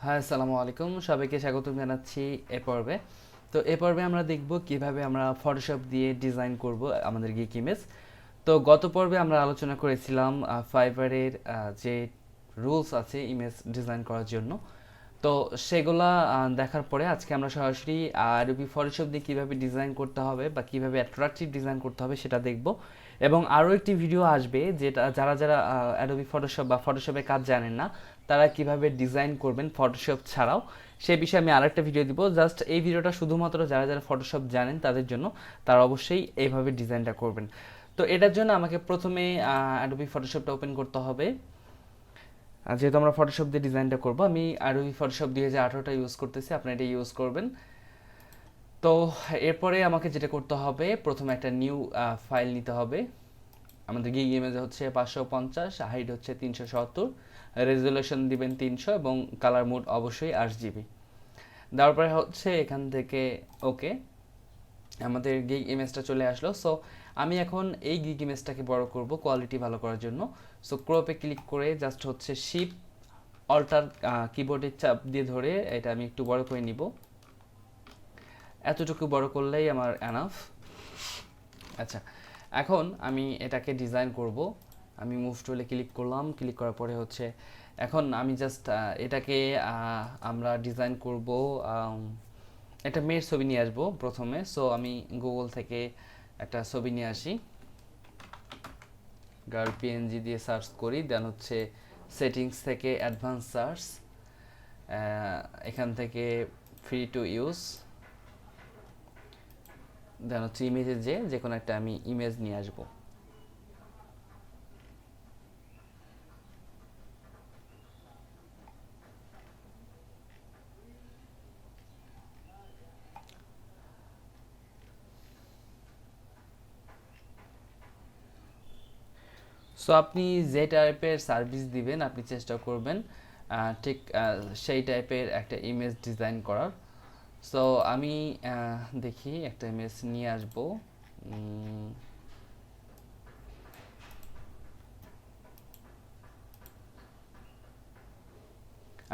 হ্যাঁ, আসসালামু আলাইকুম। সবাইকে স্বাগতম জানাচ্ছি এ পর্বে। তো এ পর্বে আমরা দেখব কিভাবে আমরা ফটোশপ দিয়ে ডিজাইন করব আমাদের গিক ইমেজ। তো গত পর্বে আমরা আলোচনা করেছিলাম ফাইবারের যে রুলস আছে ইমেজ ডিজাইন করার জন্য। তো সেগুলা দেখার পরে আজকে আমরা সরাসরি অ্যাডোবি ফটোশপ দিয়ে কীভাবে ডিজাইন করতে হবে বা কীভাবে অ্যাট্রাকটিভ ডিজাইন করতে হবে সেটা দেখব। এবং আরও একটি ভিডিও আসবে যেটা যারা যারা অ্যাডোবি ফটোশপ বা ফটোশপের কাজ জানেন না তারা কিভাবে ডিজাইন করবেন ফটোশপ ছাড়াও, সে বিষয়ে আমি আরেকটা ভিডিও দিব। জাস্ট এই ভিডিওটা শুধুমাত্র যারা যারা ফটোশপ জানেন তাদের জন্য, তারা অবশ্যই এইভাবে ডিজাইনটা করবেন। তো এটার জন্য আমাকে প্রথমে অ্যাডোবি ফটোশপটা ওপেন করতে হবে। যেহেতু আমরা ফটোশপ দিয়ে ডিজাইনটা করব, আমি অ্যাডোবি ফটোশপ 2018টা ইউজ করতেছি, আপনি এটা ইউজ করবেন। তো এরপরে আমাকে যেটা করতে হবে, প্রথমে একটা নিউ ফাইল নিতে হবে। আমাদের গিগ ইমেজ হচ্ছে 550, হাইট হচ্ছে 370, রেজুলেশন দিবেন 300 এবং কালার মোড অবশ্যই 8 GB। দেওয়ার পরে হচ্ছে এখান থেকে ওকে, আমাদের গিগ ইমেজটা চলে আসলো। সো আমি এখন এই গিগ ইমেজটাকে বড় করব কোয়ালিটি ভালো করার জন্য। সো ক্রপে ক্লিক করে জাস্ট হচ্ছে শিফট অল্টার কিবোর্ডের চাপ দিয়ে ধরে এটা আমি একটু বড় করে নিব। এতটুকু বড় করলেই আমার এনাফ। আচ্ছা, এখন আমি এটাকে ডিজাইন করব। আমি মুভ টুলে ক্লিক করলাম, ক্লিক করার পরে হচ্ছে এখন আমি জাস্ট এটাকে আমরা ডিজাইন করব। একটা মেয়ের ছবি নিয়ে আসবো প্রথমে। সো আমি গুগল থেকে একটা ছবি নিয়ে আসি, গার্ল পিএনজি দিয়ে সার্চ করি, দেন হচ্ছে সেটিংস থেকে অ্যাডভান্স সার্চ, এখান থেকে ফ্রি টু ইউজ, দেন হচ্ছে ইমেজের যে কোনো একটা আমি ইমেজ নিয়ে আসবো। সো আপনি যে টাইপের সার্ভিস দিবেন আপনি চেষ্টা করবেন ঠিক সেই টাইপের একটা ইমেজ ডিজাইন করার। সো আমি দেখি একটা ইমেজ নিয়ে আসবো।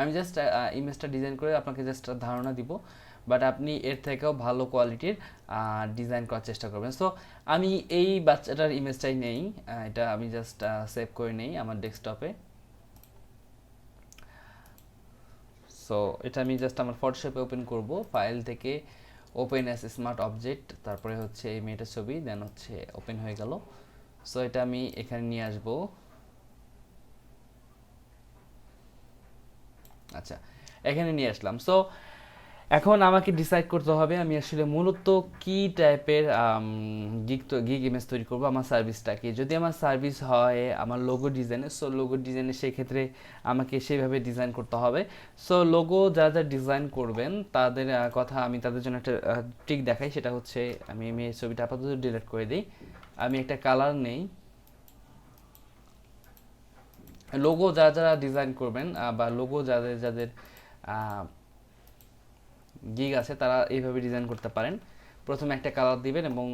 আমি জাস্ট ইমেজটা ডিজাইন করে আপনাকে জাস্ট ধারণা দিব, বাট আপনি এর থেকেও ভালো কোয়ালিটির ডিজাইন করার চেষ্টা করবেন। সো আমি এই বাচ্চাটার ইমেজটাই নেই, এটা আমি জাস্ট সেভ করে নেই আমার ডেস্কটপে। সো এটা আমি জাস্ট আমার ফটোশপে ওপেন করব, ফাইল থেকে ওপেন অ্যাস স্মার্ট অবজেক্ট, তারপরে হচ্ছে এই মেয়েটার ছবি, দেন হচ্ছে ওপেন হয়ে গেল। সো এটা আমি এখানে নিয়ে আসব। আচ্ছা, এখানে নিয়ে আসলাম। সো এখন আমাকে ডিসাইড করতে হবে আমি আসলে মূলত কি টাইপের গিগ ইমেজ তৈরি করবো আমার সার্ভিসটাকে। যদি আমার সার্ভিস হয় আমার লোগো ডিজাইনে, সো লোগো ডিজাইনে সেই ক্ষেত্রে আমাকে সেইভাবে ডিজাইন করতে হবে। সো লোগো যারা যারা ডিজাইন করবেন তাদের কথা আমি তাদের জন্য একটা ট্রিক দেখাই, সেটা হচ্ছে আমি এই ছবিটা আপাতত ডিলিট করে দিই। আমি একটা কালার নেই। লোগো যারা যারা ডিজাইন করবেন বা লোগো যাদের যাদের গিগ আছে তারা এইভাবে ডিজাইন করতে পারেন। প্রথমে একটা কালার দিবেন এবং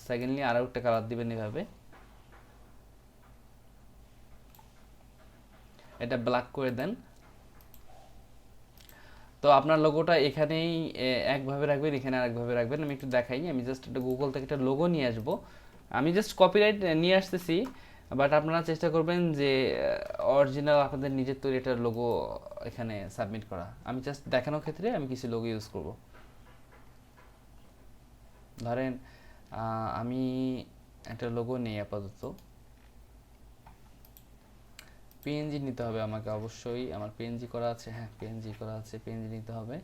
সেকেন্ডলি আরও একটা কালার দিবেন এভাবে, এটা ব্ল্যাক করে দেন। তো আপনার লোগোটা এখানেই একভাবে রাখবেন, এখানে আরেকভাবে রাখবেন। আমি একটু দেখাই, আমি জাস্ট একটা গুগল থেকে একটা লোগো নিয়ে আসবো। আমি জাস্ট কপিরাইট নিয়ে আসতেছি, বাট আপনারা চেষ্টা করবেন যে অরিজিনাল আপনাদের নিজের তৈরি একটা লোগো এখানে সাবমিট করা। আমি জাস্ট দেখানোর ক্ষেত্রে আমি কিছু লোগো ইউজ করব। ধরেন আমি একটা লোগো নেই আপাতত, পিএনজি নিতে হবে আমাকে অবশ্যই। আমার পিএনজি করা আছে, হ্যাঁ পিএনজি করা আছে, পিএনজি নিতে হবে।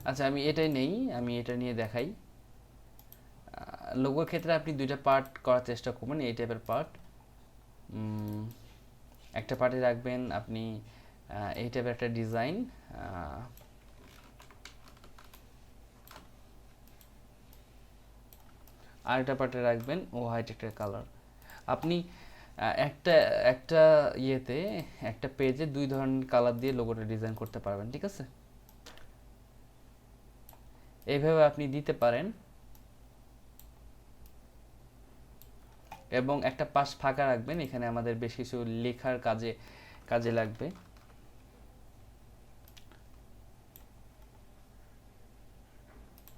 আচ্ছা, আমি এটাই নেই, আমি এটা নিয়ে দেখাই। লোগোর ক্ষেত্রে আপনি দুইটা পার্ট করার চেষ্টা করবেন, এই টাইপের পার্ট। একটা পার্টে রাখবেন আপনি এই টাইপের একটা ডিজাইন, আরেকটা পার্টে রাখবেন ও হোয়াইট একটা কালার। আপনি একটা একটা ইয়েতে একটা পেজে দুই ধরনের কালার দিয়ে লোগোটা ডিজাইন করতে পারবেন, ঠিক আছে? এইভাবে আপনি দিতে পারেন এবং একটা পাশ ফাঁকা রাখবেন, এখানে আমাদের বেশ কিছু লেখার কাজে কাজে লাগবে।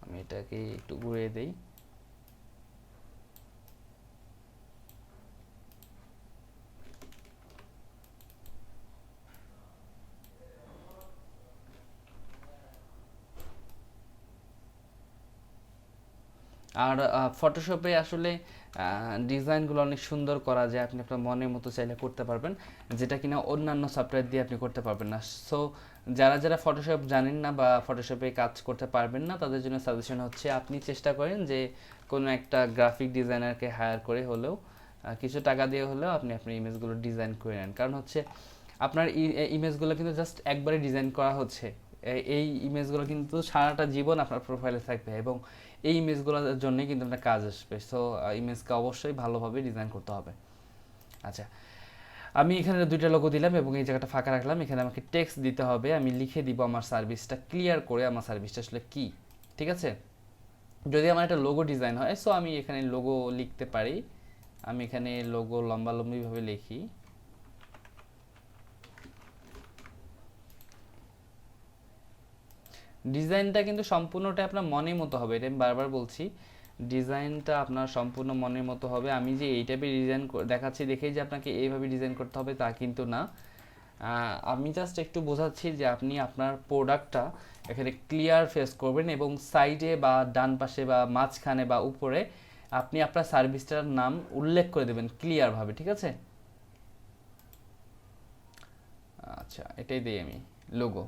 আমি এটাকে একটু ঘুরিয়ে দেই। আর ফটোশপে আসলে ডিজাইনগুলো অনেক সুন্দর করা যায়, আপনি আপনার মনের মতো চাইলে করতে পারবেন, যেটা কিনা অন্যান্য সফটওয়্যার দিয়ে আপনি করতে পারবেন না। সো যারা যারা ফটোশপ জানেন না বা ফটোশপে কাজ করতে পারবেন না, তাদের জন্য সাজেশন হচ্ছে আপনি চেষ্টা করেন যে কোনো একটা গ্রাফিক ডিজাইনারকে হায়ার করে হলেও কিছু টাকা দিয়ে হলেও আপনি আপনার ইমেজগুলো ডিজাইন করে নেন। কারণ হচ্ছে আপনার ইমেজগুলো কিন্তু জাস্ট একবারে ডিজাইন করা হচ্ছে, এই ইমেজগুলো কিন্তু সারাটা জীবন আপনার প্রোফাইলে থাকবে এবং এই ইমেজগুলোর জন্যই কিন্তু আপনার কাজ আসবে। সো ইমেজকে অবশ্যই ভালোভাবে ডিজাইন করতে হবে। আচ্ছা, আমি এখানে দুইটা লোগো দিলাম এবং এই জায়গাটা ফাঁকা রাখলাম। এখানে আমাকে টেক্সট দিতে হবে, আমি লিখে দিব আমার সার্ভিসটা ক্লিয়ার করে, আমার সার্ভিসটা আসলে কি, ঠিক আছে? যদি আমার একটা লোগো ডিজাইন হয়, সো আমি এখানে লোগো লিখতে পারি। আমি এখানে লোগো লম্বালম্বিভাবে লিখি। ডিজাইনটা কিন্তু সম্পূর্ণটা আপনার মনের মতো হবে, এটা আমি বারবার বলছি, ডিজাইনটা আপনার সম্পূর্ণ মনের মতো হবে। আমি যে এই টাইপের ডিজাইন দেখাচ্ছি দেখেই যে আপনাকে এইভাবে ডিজাইন করতে হবে তা কিন্তু না। আমি জাস্ট একটু বোঝাচ্ছি যে আপনি আপনার প্রোডাক্টটা এখানে ক্লিয়ার ফেস করবেন এবং সাইডে বা ডান পাশে বা মাঝখানে বা উপরে আপনি আপনার সার্ভিসটার নাম উল্লেখ করে দেবেন ক্লিয়ারভাবে, ঠিক আছে? আচ্ছা, এটাই দিই আমি লোগো।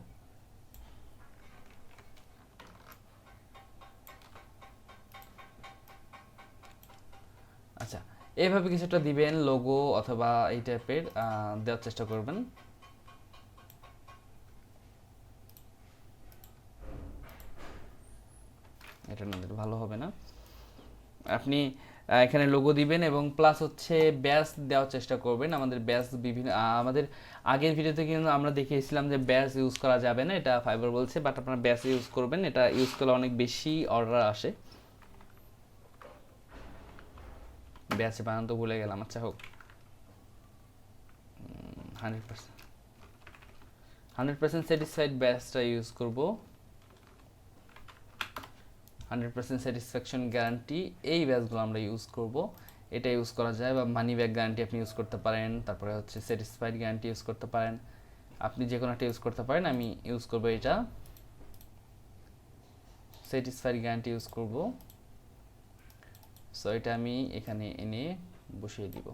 আচ্ছা, এইভাবে কিছুটা দিবেন লোগো অথবা এই টাইপের দেওয়ার চেষ্টা করবেন। এটা না দিলে ভালো হবে না। আপনি এখানে লোগো দিবেন এবং প্লাস হচ্ছে ব্যাজ দেওয়ার চেষ্টা করবেন। আমাদের ব্যাজ বিভিন্ন আমাদের আগের ভিডিওতে কিন্তু আমরা দেখিয়েছিলাম যে ব্যাজ ইউজ করা যাবে না, এটা ফাইবার বলছে, বাট আপনারা ব্যাজ ইউজ করবেন, এটা ইউজ করলে অনেক বেশি অর্ডার আসে। ব্যাজ বানান তো ভুলে গেলাম, আচ্ছা হোক। 100% 100% স্যাটিসফাইড ব্যাজটা ইউজ করব। 100% স্যাটিসফ্যাকশন গ্যারান্টি, এই ব্যাচগুলো আমরা ইউজ করব। এটা ইউজ করা যায়, বা মানি ব্যাক গ্যারান্টি আপনি ইউজ করতে পারেন, তারপরে হচ্ছে স্যাটিসফাইড গ্যারান্টি ইউজ করতে পারেন, আপনি যে কোনো একটা ইউজ করতে পারেন। আমি ইউজ করব এটা, স্যাটিসফাইড গ্যারান্টি ইউজ করব। সো এটা আমি এখানে এনে বসিয়ে দিব।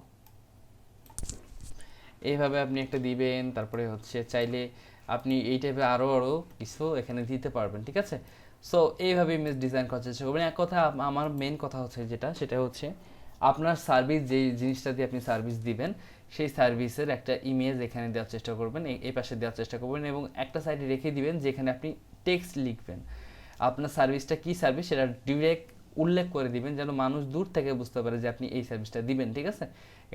এইভাবে আপনি একটা দিবেন, তারপরে হচ্ছে চাইলে আপনি এই টাইপের আরও আরও কিছু এখানে দিতে পারবেন, ঠিক আছে? সো এইভাবে ইমেজ ডিজাইন করার চেষ্টা করবেন। এক কথা, আমার মেন কথা হচ্ছে যেটা, সেটা হচ্ছে আপনার সার্ভিস, যেই জিনিসটা দিয়ে আপনি সার্ভিস দিবেন সেই সার্ভিসের একটা ইমেজ এখানে দেওয়ার চেষ্টা করবেন, এই পাশে দেওয়ার চেষ্টা করবেন এবং একটা সাইডে রেখে দিবেন যেখানে আপনি টেক্সট লিখবেন। আপনার সার্ভিসটা কী সার্ভিস সেটা ডিরেক্ট উল্লেখ করে দিবেন, যেন মানুষ দূর থেকে বুঝতে পারে যে আপনি এই সার্ভিসটা দিবেন, ঠিক আছে?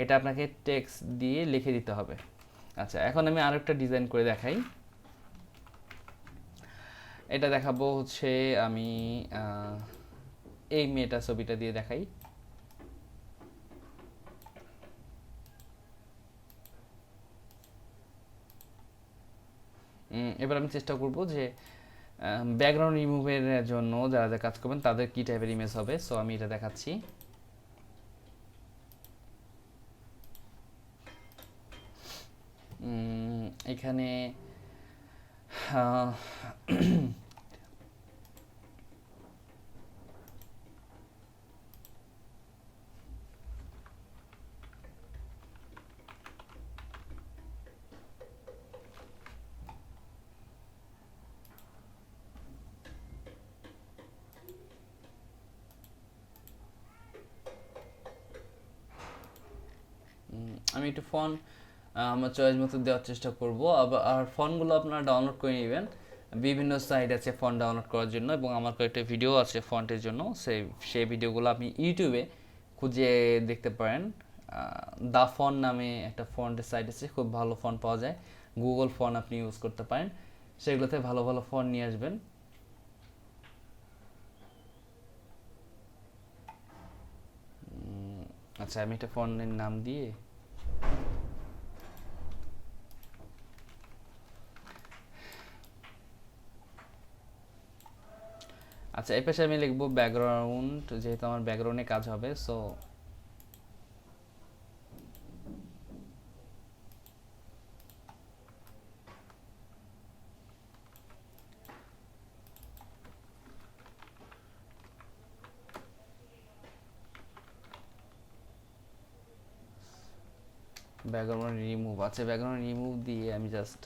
এটা আপনাকে টেক্সট দিয়ে লিখে দিতে হবে। আচ্ছা, এখন আমি আরও একটা ডিজাইন করে দেখাই। এটা দেখাবো হচ্ছে আমি এই মেয়েটা ছবিটা দিয়ে দেখাই। এবার আমি চেষ্টা করব যে ব্যাকগ্রাউন্ড রিমুভের জন্য যারা যারা কাজ করবেন তাদের কী টাইপের ইমেজ হবে। সো আমি এটা দেখাচ্ছি। এখানে আমি একটু ফন্ট আমার চয়েস মতো দেওয়ার চেষ্টা করব। আর ফন্টগুলো আপনারা ডাউনলোড করে নেবেন, বিভিন্ন সাইট আছে ফন্ট ডাউনলোড করার জন্য এবং আমার কয়েকটা ভিডিও আছে ফন্টের জন্য, সেই ভিডিওগুলো আপনি ইউটিউবে খুঁজে দেখতে পারেন। দা ফন নামে একটা ফন্টের সাইট আছে, খুব ভালো ফন পাওয়া যায়, গুগল ফন আপনি ইউজ করতে পারেন, সেগুলোতে ভালো ভালো ফন নিয়ে আসবেন। আচ্ছা, আমি একটা ফন্টের নাম দিয়ে আচ্ছা, এই পাশে আমি লিখবো ব্যাকগ্রাউন্ড, যেহেতু আমার ব্যাকগ্রাউন্ডে কাজ হবে। সো ব্যাকগ্রাউন্ড রিমুভ, আচ্ছা ব্যাকগ্রাউন্ড রিমুভ দিয়ে আমি জাস্ট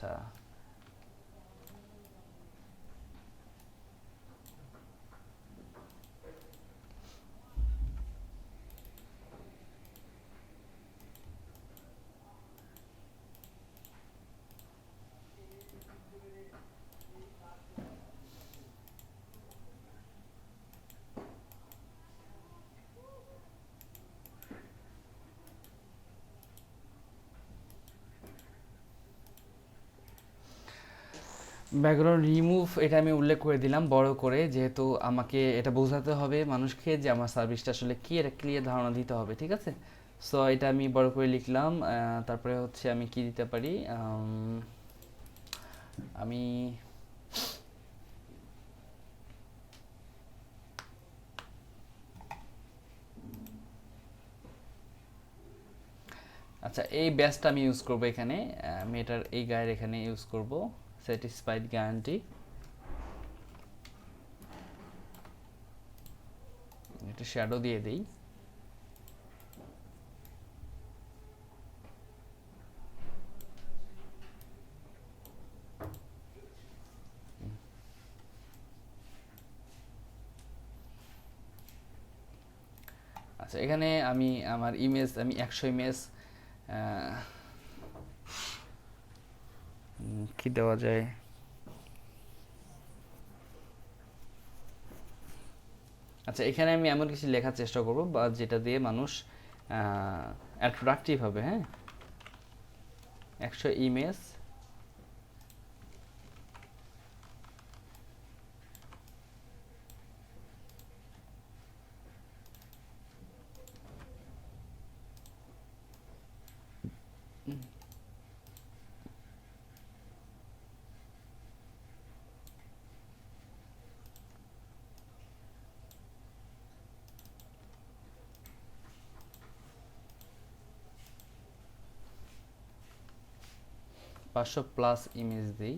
ব্যাকগ্রাউন্ড রিমুভ, এটা আমি উল্লেখ করে দিলাম বড় করে, যেহেতু আমাকে এটা বোঝাতে হবে মানুষকে যে আমার সার্ভিসটা আসলে কি, এটা ক্লিয়ার ধারণা দিতে হবে, ঠিক আছে। সো এটা আমি বড় করে লিখলাম। তারপরে হচ্ছে আমি কি দিতে পারি, আমি আচ্ছা, এই ব্যাচটা আমি ইউজ করব এখানে, মেটার এই গায়ের এখানে ইউজ করব স্যাটিসফাইড গ্যারান্টি, একটু শ্যাডো দিয়ে দিই। আচ্ছা, এখানে আমি আমার ইমেজ, আমি 100 ইমেজ কি দেওয়া যায়, আচ্ছা এখানে আমি এমন কিছু লেখার চেষ্টা করব বা যেটা দিয়ে মানুষ অ্যাট্রাকটিভ হবে। হ্যাঁ, 100 ইমেজ, পাঁচশো প্লাস ইমেজ দিই।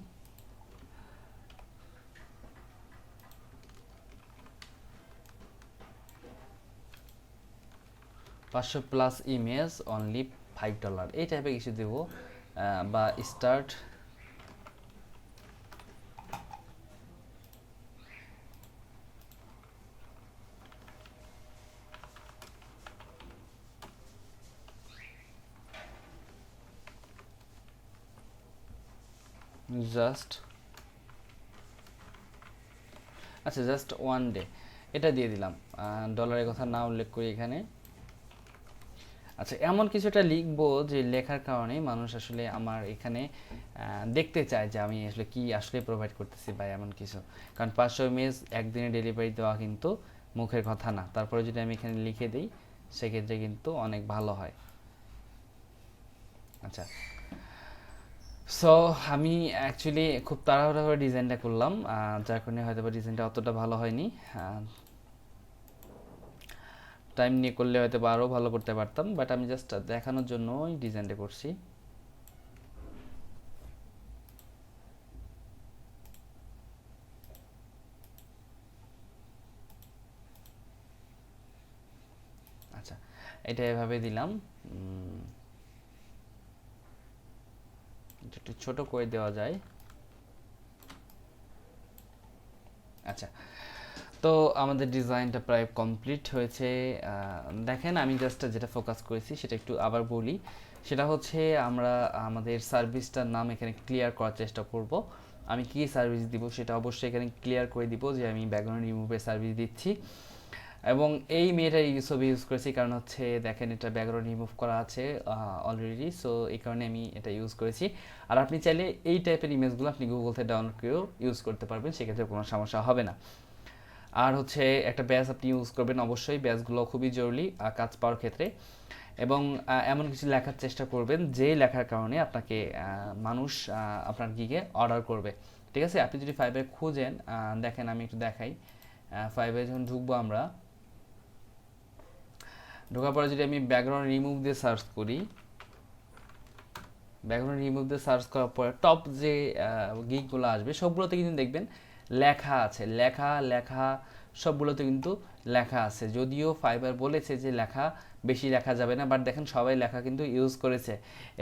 500 প্লাস ইমেজ অনলি $5, এই টাইপের কিছু দেবো, বা স্টার্ট জাস্ট, আচ্ছা জাস্ট ওয়ান ডে, এটা দিয়ে দিলাম, ডলারের কথা না উল্লেখ করি এখানে। আচ্ছা, এমন কিছু একটা লিখবো যে লেখার কারণে মানুষ আসলে আমার এখানে দেখতে চায় যে আমি আসলে কি আসলে প্রোভাইড করতেছি বা এমন কিছু, কারণ 500 ইমেজ একদিনে ডেলিভারি দেওয়া কিন্তু মুখের কথা না, তারপরে যদি আমি এখানে লিখে দিই সেক্ষেত্রে কিন্তু অনেক ভালো হয়। আচ্ছা, সো আমি অ্যাকচুয়ালি খুব তাড়াহুড়া করে ডিজাইনটা করলাম, যার কারণে হয়তো বা ডিজাইনটা অতটা ভালো হয়নি, টাইম নিয়ে করলে হয়তো বা আরও ভালো করতে পারতাম, বাট আমি জাস্ট দেখানোর জন্যই ডিজাইনটা করছি। আচ্ছা, এটা এভাবে দিলাম, একটু ছোট করে দেওয়া যায়। আচ্ছা, তো আমাদের ডিজাইনটা প্রায় কমপ্লিট হয়েছে। দেখেন, আমি জাস্ট যেটা ফোকাস করেছি সেটা একটু আবার বলি, সেটা হচ্ছে আমরা আমাদের সার্ভিসটার নাম এখানে ক্লিয়ার করার চেষ্টা করব। আমি কি সার্ভিস দিব সেটা অবশ্যই এখানে ক্লিয়ার করে দিব যে আমি ব্যাকগ্রাউন্ড রিমুভের সার্ভিস দিচ্ছি। এবং এই মেয়েটার ছবি ইউজ করেছি কারণ হচ্ছে দেখেন এটা ব্যাকগ্রাউন্ড রিমুভ করা আছে অলরেডি, সো এই কারণে আমি এটা ইউজ করেছি। আর আপনি চাইলে এই টাইপের ইমেজগুলো আপনি গুগল থেকে ডাউনলোড করেও ইউজ করতে পারবেন, সেক্ষেত্রে কোনো সমস্যা হবে না। আর হচ্ছে একটা ব্যাজ আপনি ইউজ করবেন অবশ্যই, ব্যাজগুলো খুবই জরুরি কাজ পাওয়ার ক্ষেত্রে। এবং এমন কিছু লেখার চেষ্টা করবেন যে লেখার কারণে আপনাকে মানুষ আপনার গিগে অর্ডার করবে। ঠিক আছে, আপনি যদি ফাইবারে খুঁজেন, দেখেন আমি একটু দেখাই। ফাইবারে যখন ঢুকবো আমরা, ঢোকার পরে যদি আমি ব্যাকগ্রাউন্ড রিমুভ দিয়ে সার্চ করি, ব্যাকগ্রাউন্ড রিমুভ দিয়ে সার্চ করার পরে টপ যে গিকগুলো আসবে সবগুলোতে কিন্তু দেখবেন লেখা আছে, লেখা লেখা সবগুলোতে কিন্তু লেখা আছে। যদিও ফাইবার বলেছে যে লেখা বেশি লেখা যাবে না, বাট দেখেন সবাই লেখা কিন্তু ইউজ করেছে।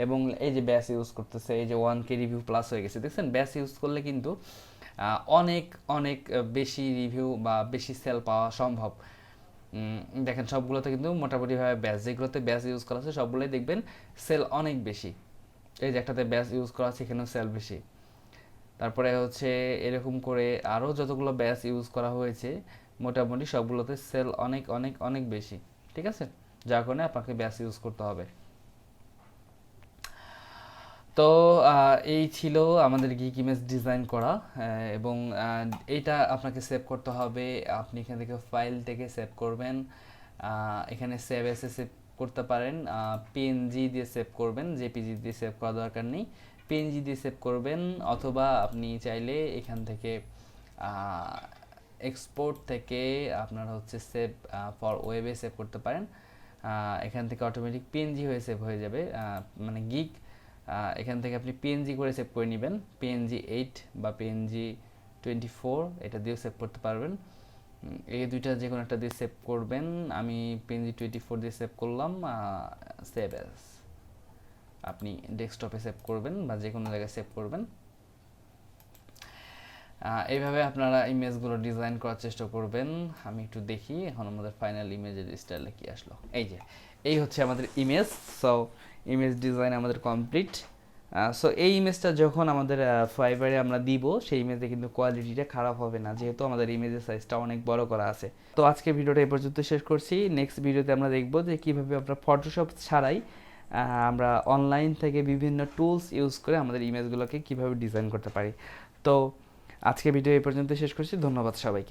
এবং এই যে ব্যাস ইউজ করতেছে, এই যে 1K রিভিউ প্লাস হয়ে গেছে, দেখছেন ব্যাস ইউজ করলে কিন্তু অনেক অনেক বেশি রিভিউ বা বেশি সেল পাওয়া সম্ভব। দেখেন সবগুলোতে কিন্তু মোটামুটিভাবে ব্যাস, যেগুলোতে ব্যাস ইউজ করা আছে সবগুলোই দেখবেন সেল অনেক বেশি। এই যে একটাতে ব্যাস ইউজ করা আছে এখানেও সেল বেশি। তারপরে হচ্ছে এরকম করে আরও যতগুলো ব্যাস ইউজ করা হয়েছে মোটামুটি সবগুলোতে সেল অনেক অনেক অনেক বেশি। ঠিক আছে, যার কারণে আপনাকে ব্যাস ইউজ করতে হবে। তো এই ছিল আমাদের গিক ইমেজ ডিজাইন করা, এবং এইটা আপনাকে সেভ করতে হবে। আপনি এখান থেকে ফাইল থেকে সেভ করবেন, এখানে সেভ এসে সেভ করতে পারেন, পিএনজি দিয়ে সেভ করবেন, জেপিজি দিয়ে সেভ করা দরকার নেই, পিএনজি দিয়ে সেভ করবেন। অথবা আপনি চাইলে এখান থেকে এক্সপোর্ট থেকে আপনার হচ্ছে সেভ ফর ওয়েবে সেভ করতে পারেন। এখান থেকে অটোমেটিক পিএনজি হয়ে সেভ হয়ে যাবে, মানে গিক এখান থেকে আপনি পিএনজি করে সেভ করে নেবেন, পিএনজি 8 বা পিএনজি 24 এটা দিয়েও সেভ করতে পারবেন। এই দুইটা যে কোনো একটা দিয়ে সেভ করবেন। আমি পিএনজি 24 দিয়ে সেভ করলাম, সেভ অ্যাজ আপনি ডেস্কটপে সেভ করবেন বা যে কোনো জায়গায় সেভ করবেন। এইভাবে আপনারা ইমেজগুলো ডিজাইন করার চেষ্টা করবেন। আমি একটু দেখি এখন আমাদের ফাইনাল ইমেজের স্টাইলে কি আসলো। এই যে এই হচ্ছে আমাদের ইমেজ। সো ইমেজ ডিজাইন আমাদের কমপ্লিট। সো এই ইমেজটা যখন আমাদের ফাইবারে আমরা দিব, সেই ইমেজে কিন্তু কোয়ালিটিটা খারাপ হবে না, যেহেতু আমাদের ইমেজের সাইজটা অনেক বড় করা আছে। তো আজকে ভিডিওটা এই পর্যন্ত শেষ করছি। নেক্সট ভিডিওতে আমরা দেখব যে কীভাবে আমরা ফটোশপ ছাড়াই আমরা অনলাইন থেকে বিভিন্ন টুলস ইউজ করে আমাদের ইমেজগুলোকে কীভাবে ডিজাইন করতে পারি। তো আজকে ভিডিও এই পর্যন্ত শেষ করছি। ধন্যবাদ সবাইকে।